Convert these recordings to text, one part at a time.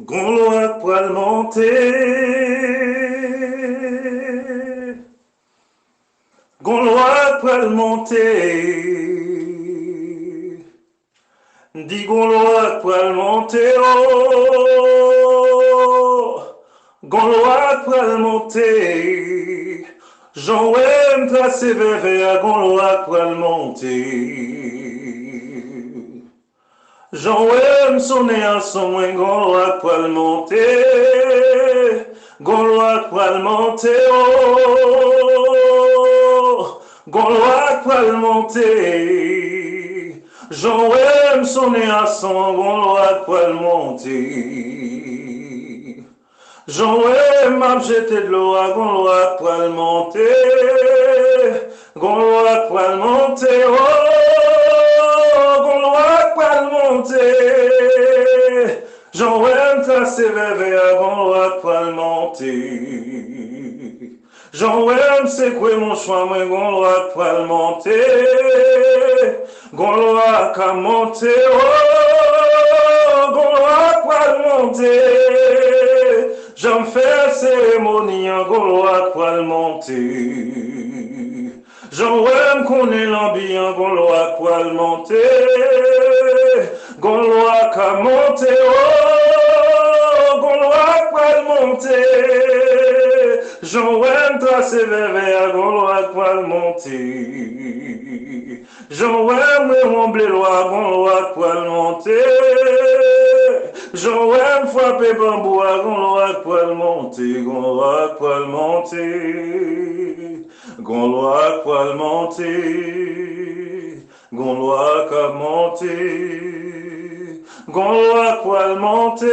Gonlois poil monté, Gonlois poil monté, dit Gonlois poil monté, oh, Gonlois poil monté, Jean Wem tracé vers à Gonlois poil monté. Jean Wem sonné à son moins Gonlois poil monté, Gonlois poil monté, oh, Gonlois poil monté, Jean Wem sonné à son Gonlois poil monté. Jean Wem m'a jeté de l'eau à Gonlois poil monté, Gonlois poil monté, oh, Gonlois poil monté. Jean Wem tracé vers à Gonlois poil monté. Jean Wem c'est quoi mon choix, moi Gonlois poil monté, Gonlois qu'a monté, oh, Gonlois poil monté. J'en fais cérémonie en Gonlois poil monté. J'en Wem connaît l'ambiance Gonlois poil monté. Gonlois qu'a monté, oh, Gonlois poil monté. Jean Wem tracé vers Gonlois poil monté. Jean Wem remblé loi Gonlois poil monté. Jean Wem frappé bambou à Gonlois poil monté, Gonlois poil monté, Gonlois poil monté, Gonlois qu'a monté, Gonlois poil monté,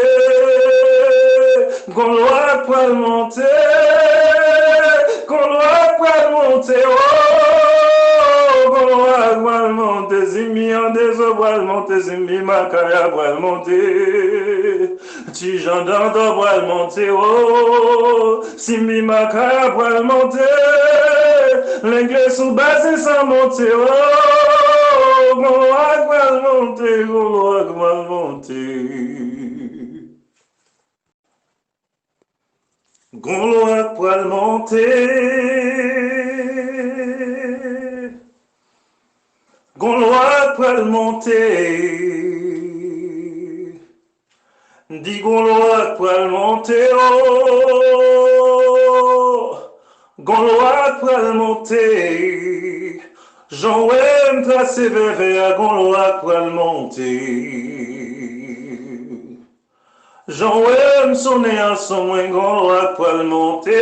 Gonlois poil monté, Gonlois poil monté, oh, Gonlois poil monté, Zimbi en des eaux poil monté, Zimbi Makaya poil monté, ti gendarme poil monté, oh, Zimbi Makaya poil monté, l'anglais sous base sans monter, oh, Gonlois poil monté, Gonlois poil monté. Gonlois poil monté, Gonlois poil monté, dit Gonlois poil monté, oh, Gonlois poil monté, Jean Wem tracé vers à Gonlois poil monté. Jean Wem sonné à son moins Gonlois poil monté,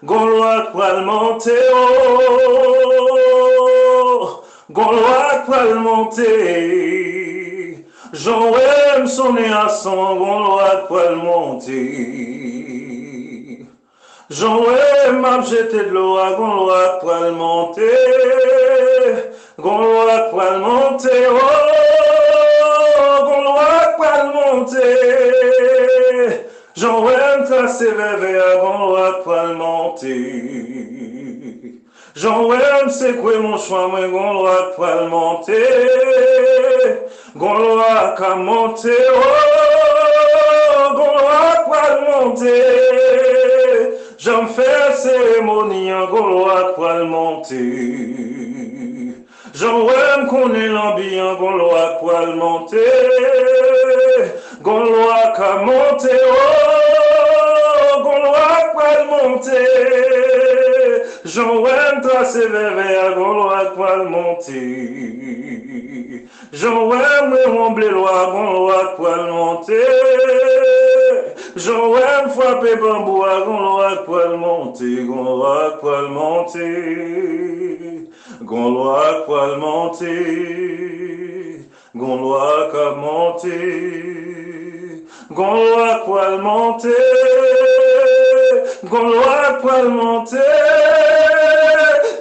Gonlois poil monté, oh, Gonlois poil monté. Jean Wem sonné à son Gonlois poil monté. Jean Wem m'a jeté de l'eau à Gonlois poil monté, Gonlois poil monté, oh, Gonlois poil monté. Jean Wem tracé vers à Gonlois poil monté. Jean Wem c'est quoi mon choix, moi Gonlois poil monté, Gonlois qu'a monté, oh, Gonlois poil monté. J'en fais cérémonie en Gonlois poil monté. Jean Wem connaît l'ambiance Gonlois poil monté, Gonlois qu'a monté, oh, Gonlois poil monté. Jean Wem tracé vers à Gonlois poil monté. Jean Wem remblé loi Gonlois poil monté. Jean Wem frappé bambou à Gonlois poil monté, Gonlois poil monté, Gonlois poil monté, Gonlois qu'a monté, Gonlois poil monté, Gonlois poil monté,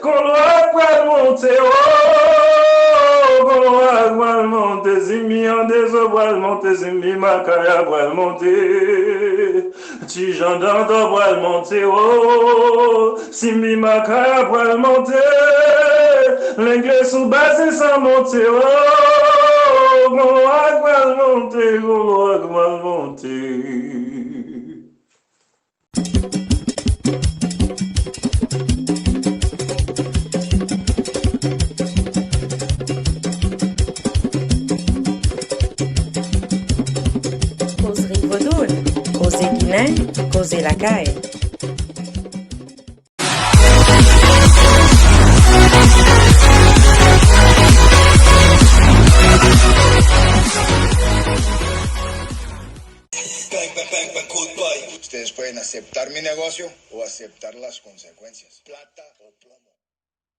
Gonlois poil monté, oh, Gonlois poil monté, Zimbi en des eaux poil monté, Zimbi Makaya poil monté, ti gendarme poil monté, oh, Zimbi Makaya poil monté, l'anglais sous base sans monter, oh, Gonlois poil monté. monter, gros mal monter. Causerie Vaudou, causer Guinée, causer la caille. Ustedes pueden aceptar mi negocio o aceptar las consecuencias. Plata